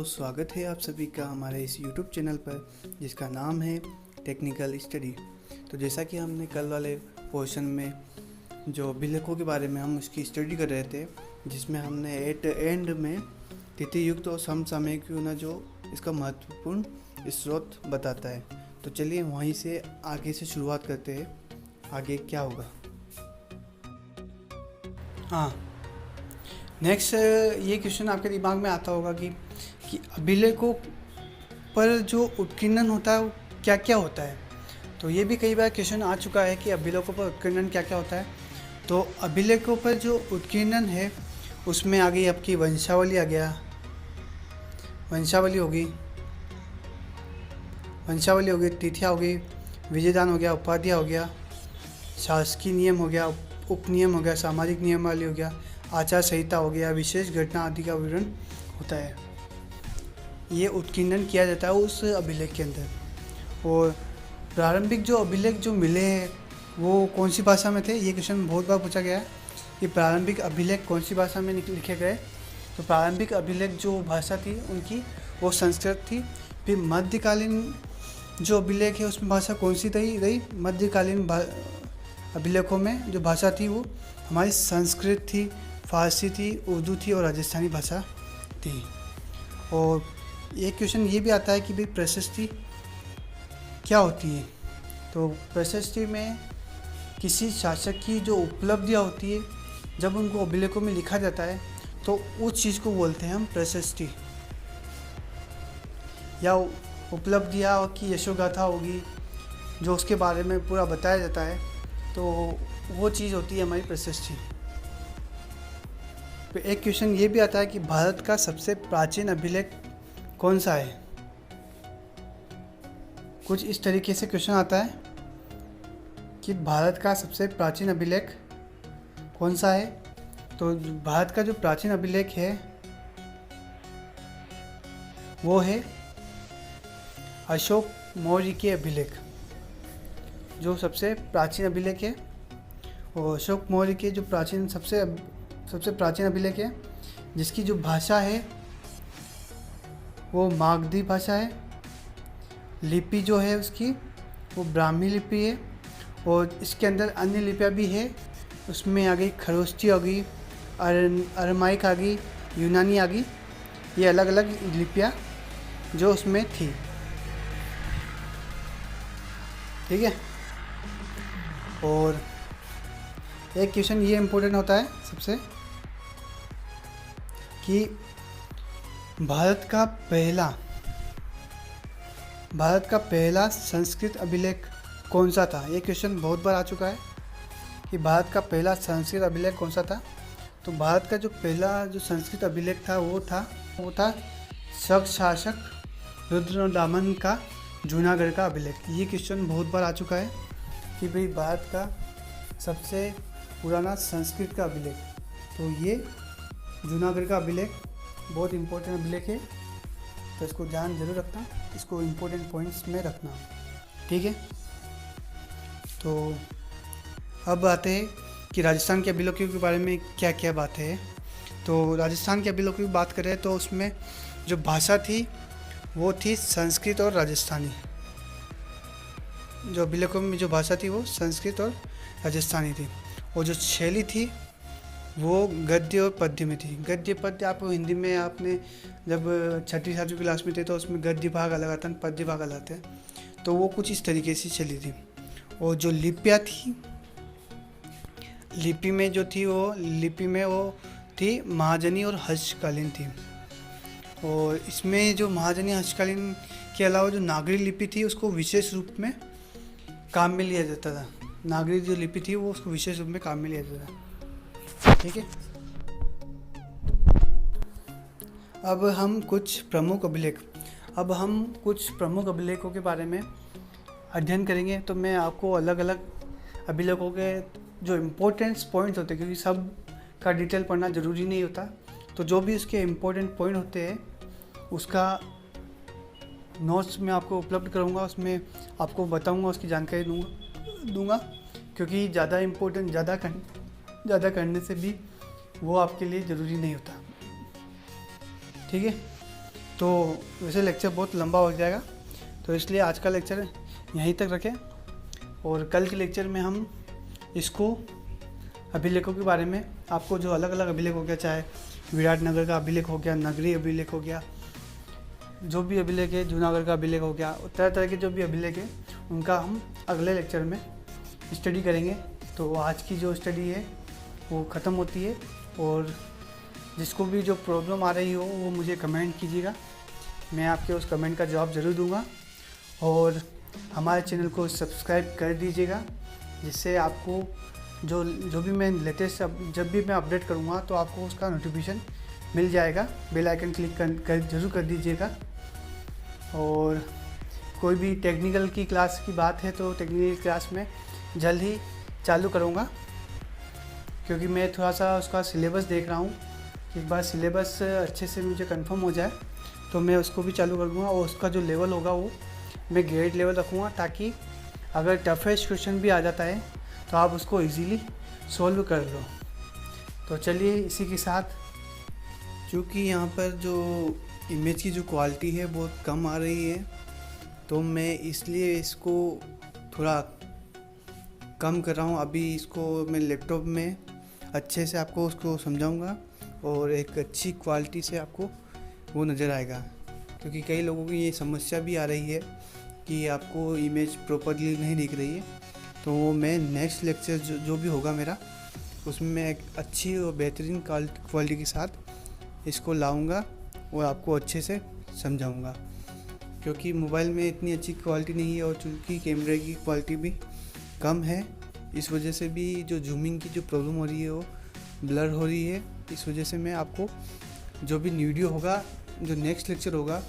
दोस्तों, स्वागत है आप सभी का हमारे इस YouTube चैनल पर जिसका नाम है टेक्निकल स्टडी। तो जैसा कि हमने कल वाले पोर्शन में जो अभिलेखों के बारे में हम उसकी स्टडी कर रहे थे, जिसमें हमने एट एंड में तिथि युक्त और समसामयिक होना जो इसका महत्वपूर्ण स्रोत बताता है। तो चलिए वहीं से आगे से शुरुआत करते हैं, आगे क्या होगा। हाँ, नेक्स्ट ये क्वेश्चन आपके दिमाग में आता होगा कि अभिलेखों पर जो उत्कीर्णन होता है वो क्या क्या होता है। तो ये भी कई बार क्वेश्चन आ चुका है कि अभिलेखों पर उत्कीर्णन क्या क्या होता है। तो अभिलेखों पर जो उत्कीर्णन है उसमें आ गई आपकी वंशावली, आ गया वंशावली होगी, तिथियाँ हो गई, विजयदान हो गया, उपाधियाँ हो गया, शासकीय नियम हो गया, उपनियम हो गया, सामाजिक नियमावली हो गया, आचार संहिता हो गया, विशेष घटना आदि का विवरण होता है। ये उत्कीर्णन किया जाता है उस अभिलेख के अंदर। और प्रारंभिक जो अभिलेख जो मिले हैं वो कौन सी भाषा में थे, ये क्वेश्चन बहुत बार पूछा गया है कि प्रारंभिक अभिलेख कौन सी भाषा में लिखे गए। तो प्रारंभिक अभिलेख जो भाषा थी उनकी वो संस्कृत थी। फिर मध्यकालीन जो अभिलेख है उसमें भाषा कौन सी रही, मध्यकालीन अभिलेखों में जो भाषा थी वो हमारी संस्कृत थी, फारसी थी, उर्दू थी और राजस्थानी भाषा थी। और एक क्वेश्चन ये भी आता है कि भाई प्रशस्ति क्या होती है। तो प्रशस्ति में किसी शासक की जो उपलब्धियाँ होती है जब उनको अभिलेखों में लिखा जाता है तो उस चीज़ को बोलते हैं हम प्रशस्ति, या उपलब्धियाँ की यशोगाथा होगी जो उसके बारे में पूरा बताया जाता है, तो वो चीज़ होती है हमारी प्रशस्ति। तो एक क्वेश्चन ये भी आता है कि भारत का सबसे प्राचीन अभिलेख कौन सा है। कुछ इस तरीके से क्वेश्चन आता है कि भारत का सबसे प्राचीन अभिलेख कौन सा है। तो भारत का जो प्राचीन अभिलेख है वो है अशोक मौर्य के अभिलेख, जो सबसे प्राचीन अभिलेख है। और अशोक मौर्य के जो सबसे प्राचीन अभिलेख है, जिसकी जो भाषा है वो मागधी भाषा है। लिपि जो है उसकी वो ब्राह्मी लिपि है। और इसके अंदर अन्य लिपियाँ भी है, उसमें आ गई खरोष्ठी आ गई, अरमाइक आ गई, यूनानी आ गई। ये अलग अलग लिपियाँ जो उसमें थी, ठीक है। और एक क्वेश्चन ये इम्पोर्टेंट होता है सबसे कि भारत का पहला संस्कृत अभिलेख कौन सा था। ये क्वेश्चन बहुत बार आ चुका है कि भारत का पहला संस्कृत अभिलेख कौन सा था। तो भारत का जो पहला जो संस्कृत अभिलेख था वो था शक शासक रुद्रदामन का जूनागढ़ का अभिलेख। ये क्वेश्चन बहुत बार आ चुका है कि भाई भारत का सबसे पुराना संस्कृत का अभिलेख, तो ये जूनागढ़ का अभिलेख बहुत इम्पोर्टेंट अभिलेख है। तो इसको ध्यान जरूर रखना, इसको इम्पोर्टेंट पॉइंट्स में रखना, ठीक है। तो अब आते हैं कि राजस्थान के अभिलेखों के बारे में क्या क्या बात है। तो राजस्थान के अभिलेखों की बात करें तो उसमें जो भाषा थी वो थी संस्कृत और राजस्थानी। जो अभिलेखों में जो भाषा थी वो संस्कृत और राजस्थानी थी। और जो शैली थी वो गद्य और पद्य में थी। गद्य पद्य आपको हिंदी में आपने जब 6ठी 7वीं क्लास में थे तो उसमें गद्य भाग अलग आता है, पद्य भाग अलग आता है। तो वो कुछ इस तरीके से चली थी। और जो लिपियाँ थी, लिपि में वो थी महाजनी और हर्षकालीन थी। और इसमें जो महाजनी हर्षकालीन के अलावा जो नागरी लिपि थी उसको विशेष रूप में काम में लिया जाता था। नागरी जो लिपि थी वो उसको विशेष रूप में काम में लिया जाता था, ठीक है। अब हम कुछ प्रमुख अभिलेखों के बारे में अध्ययन करेंगे। तो मैं आपको अलग अलग अभिलेखों के जो इम्पोर्टेंट पॉइंट्स होते हैं, क्योंकि सब का डिटेल पढ़ना ज़रूरी नहीं होता, तो जो भी उसके इम्पोर्टेंट पॉइंट होते हैं उसका नोट्स मैं आपको उपलब्ध करूँगा, उसमें आपको बताऊँगा, उसकी जानकारी दूँगा। क्योंकि ज़्यादा इम्पोर्टेंट ज़्यादा करने से भी वो आपके लिए ज़रूरी नहीं होता, ठीक है। तो वैसे लेक्चर बहुत लंबा हो जाएगा, तो इसलिए आज का लेक्चर यहीं तक रखें। और कल के लेक्चर में हम इसको अभिलेखों के बारे में, आपको जो अलग अलग अभिलेख हो गया, चाहे विराटनगर का अभिलेख हो गया, नगरी अभिलेख हो गया, जो भी अभिलेख है, जूनागढ़ का अभिलेख हो गया, तरह तरह के जो भी अभिलेख हैं उनका हम अगले लेक्चर में स्टडी करेंगे। तो आज की जो स्टडी है वो ख़त्म होती है, और जिसको भी जो प्रॉब्लम आ रही हो वो मुझे कमेंट कीजिएगा, मैं आपके उस कमेंट का जवाब ज़रूर दूंगा। और हमारे चैनल को सब्सक्राइब कर दीजिएगा, जिससे आपको जो भी मैं लेटेस्ट जब भी मैं अपडेट करूँगा तो आपको उसका नोटिफिकेशन मिल जाएगा। बेल आइकन क्लिक कर जरूर कर दीजिएगा। और कोई भी टेक्निकल की क्लास की बात है तो टेक्निकल क्लास में जल्द ही चालू करूँगा, क्योंकि मैं थोड़ा सा उसका सिलेबस देख रहा हूँ। एक बार सिलेबस अच्छे से मुझे कंफर्म हो जाए तो मैं उसको भी चालू कर दूँगा, और उसका जो लेवल होगा वो मैं ग्रेड लेवल रखूँगा, ताकि अगर टफेस्ट क्वेश्चन भी आ जाता है तो आप उसको इजीली सॉल्व कर लो। तो चलिए इसी के साथ, क्योंकि यहाँ पर जो इमेज की जो क्वालिटी है बहुत कम आ रही है, तो मैं इसलिए इसको थोड़ा कम कर रहा हूँ। अभी इसको मैं लैपटॉप में अच्छे से आपको उसको समझाऊंगा और एक अच्छी क्वालिटी से आपको वो नज़र आएगा, क्योंकि कई लोगों की ये समस्या भी आ रही है कि आपको इमेज प्रॉपरली नहीं दिख रही है। तो मैं नेक्स्ट लेक्चर जो भी होगा मेरा, उसमें मैं एक अच्छी और बेहतरीन क्वालिटी के साथ इसको लाऊंगा और आपको अच्छे से समझाऊंगा, क्योंकि मोबाइल में इतनी अच्छी क्वालिटी नहीं है, और चूँकि कैमरे की क्वालिटी भी कम है, इस वजह से भी जो जूमिंग की जो प्रॉब्लम हो रही है वो ब्लर हो रही है। इस वजह से मैं आपको जो भी वीडियो होगा, जो नेक्स्ट लेक्चर होगा,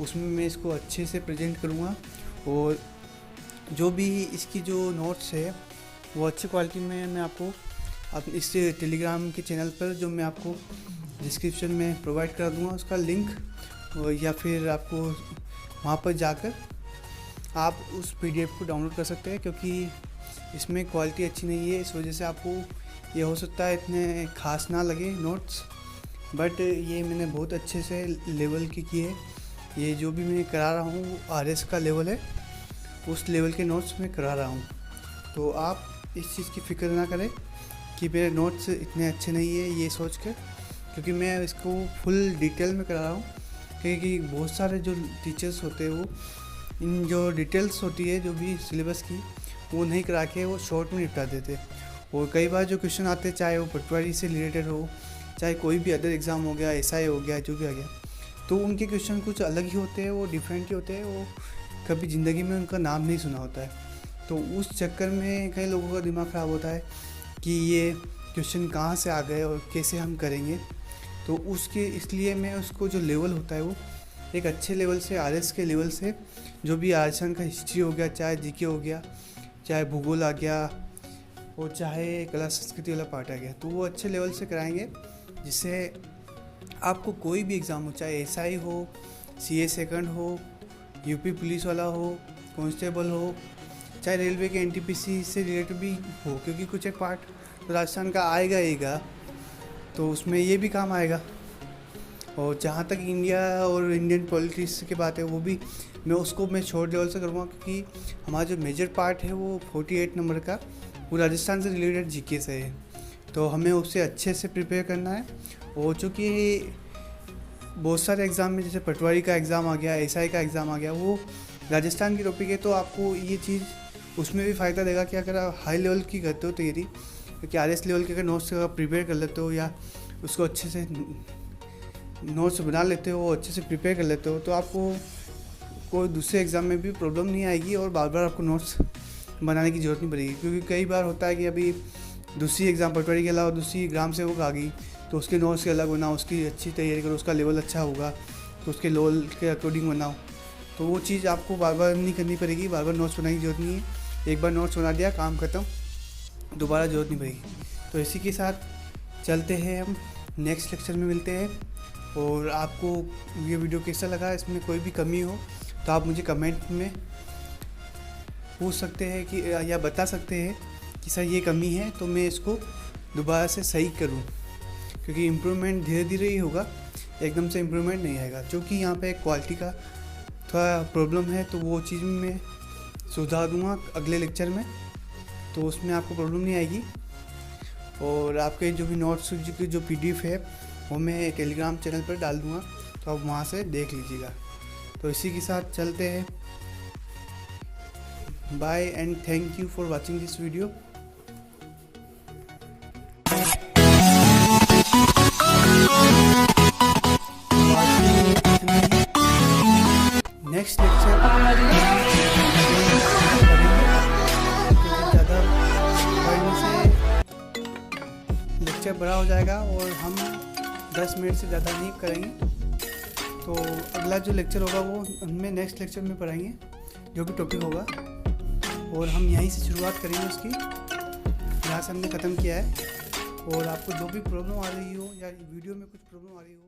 उसमें मैं इसको अच्छे से प्रेजेंट करूँगा, और जो भी इसकी जो नोट्स है वो अच्छी क्वालिटी में मैं आपको इस टेलीग्राम के चैनल पर, जो मैं आपको डिस्क्रिप्शन में प्रोवाइड करा दूँगा उसका लिंक, या फिर आपको वहाँ पर जाकर आप उस PDF को डाउनलोड कर सकते हैं, क्योंकि इसमें क्वालिटी अच्छी नहीं है। इस वजह से आपको ये हो सकता है इतने खास ना लगे नोट्स, बट ये मैंने बहुत अच्छे से लेवल की है। ये जो भी मैं करा रहा हूँ RS का लेवल है, उस लेवल के नोट्स मैं करा रहा हूँ। तो आप इस चीज़ की फ़िक्र ना करें कि मेरे नोट्स इतने अच्छे नहीं है ये सोच कर, क्योंकि मैं इसको फुल डिटेल में करा रहा हूँ। क्योंकि बहुत सारे जो टीचर्स होते हैं वो इन जो डिटेल्स होती है जो भी सिलेबस की, वो नहीं करा के वो शॉर्ट में निपटा देते। और कई बार जो क्वेश्चन आते हैं, चाहे वो पटवारी से रिलेटेड हो, चाहे कोई भी अदर एग्ज़ाम हो गया, SI हो गया, जो भी आ गया, तो उनके क्वेश्चन कुछ अलग ही होते हैं, वो डिफरेंट ही होते हैं, वो कभी ज़िंदगी में उनका नाम नहीं सुना होता है। तो उस चक्कर में कई लोगों का दिमाग ख़राब होता है कि ये क्वेश्चन कहाँ से आ गए और कैसे हम करेंगे। तो उसके इसलिए मैं उसको जो लेवल होता है वो एक अच्छे लेवल से, RS के लेवल से, जो भी राजस्थान का हिस्ट्री हो गया, चाहे GK हो गया, चाहे भूगोल आ गया, और चाहे कला संस्कृति वाला पार्ट आ गया, तो वो अच्छे लेवल से कराएंगे, जिससे आपको कोई भी एग्ज़ाम हो, चाहे SI हो, CA सेकंड हो, UP पुलिस वाला हो, कांस्टेबल हो, चाहे रेलवे के NTPC से रिलेटेड भी हो, क्योंकि कुछ एक पार्ट तो राजस्थान का आएगा, तो उसमें ये भी काम आएगा। और जहाँ तक इंडिया और इंडियन पॉलिटिक्स की बात है, वो भी मैं शॉर्ट लेवल से करूँगा, क्योंकि हमारा जो मेजर पार्ट है वो 48 नंबर का, वो राजस्थान से रिलेटेड GK से है, तो हमें उससे अच्छे से प्रिपेयर करना है। और चूँकि बहुत सारे एग्ज़ाम में, जैसे पटवारी का एग्ज़ाम आ गया, SI का एग्ज़ाम आ गया, वो राजस्थान की टॉपिक है, तो आपको ये चीज़ उसमें भी फ़ायदा देगा कि अगर आप हाई लेवल की करते हो तैयारी, क्योंकि RS लेवल के अगर नोट्स प्रिपेयर कर लेते हो, या उसको अच्छे से नोट्स बना लेते हो, अच्छे से प्रिपेयर कर लेते हो, तो आपको कोई दूसरे एग्ज़ाम में भी प्रॉब्लम नहीं आएगी, और बार बार आपको नोट्स बनाने की ज़रूरत नहीं पड़ेगी। क्योंकि कई बार होता है कि अभी दूसरी एग्ज़ाम पटवारी के अलावा दूसरी ग्राम सेवक आ गई, तो उसके नोट्स के अलग बनाओ, उसकी अच्छी तैयारी करो, उसका लेवल अच्छा होगा तो उसके लेवल के अकॉर्डिंग बनाओ। तो वो चीज़ आपको बार बार नहीं करनी पड़ेगी, बार बार नोट्स बनाने की ज़रूरत नहीं है। एक बार नोट्स बना दिया, काम खत्म, दोबारा ज़रूरत नहीं पड़ेगी। तो इसी के साथ चलते हैं, हम नेक्स्ट लेक्चर में मिलते हैं। और आपको ये वीडियो कैसा लगा, इसमें कोई भी कमी हो तो आप मुझे कमेंट में पूछ सकते हैं कि, या बता सकते हैं कि सर ये कमी है, तो मैं इसको दोबारा से सही करूं, क्योंकि इम्प्रूवमेंट धीरे धीरे ही होगा। एकदम से इम्प्रूवमेंट नहीं आएगा, क्योंकि यहाँ पे क्वालिटी का थोड़ा प्रॉब्लम है। तो वो चीज़ मैं सुधार दूँगा अगले लेक्चर में, तो उसमें आपको प्रॉब्लम नहीं आएगी। और आपके जो भी नोट्स की जो PDF है वो मैं टेलीग्राम चैनल पर डाल दूँगा, तो आप वहाँ से देख लीजिएगा। तो इसी के साथ चलते हैं, bye and thank you for watching this video. Next lecture ज़्यादा पढ़ने से लेक्चर बड़ा हो जाएगा और हम 10 मिनट से ज़्यादा नहीं करेंगे। तो अगला जो लेक्चर होगा वो हमें नेक्स्ट लेक्चर में पढ़ाएंगे, जो भी टॉपिक होगा, और हम यहीं से शुरुआत करेंगे उसकी, यहाँ से हमने ख़त्म किया है। और आपको जो भी प्रॉब्लम आ रही हो या वीडियो में कुछ प्रॉब्लम आ रही हो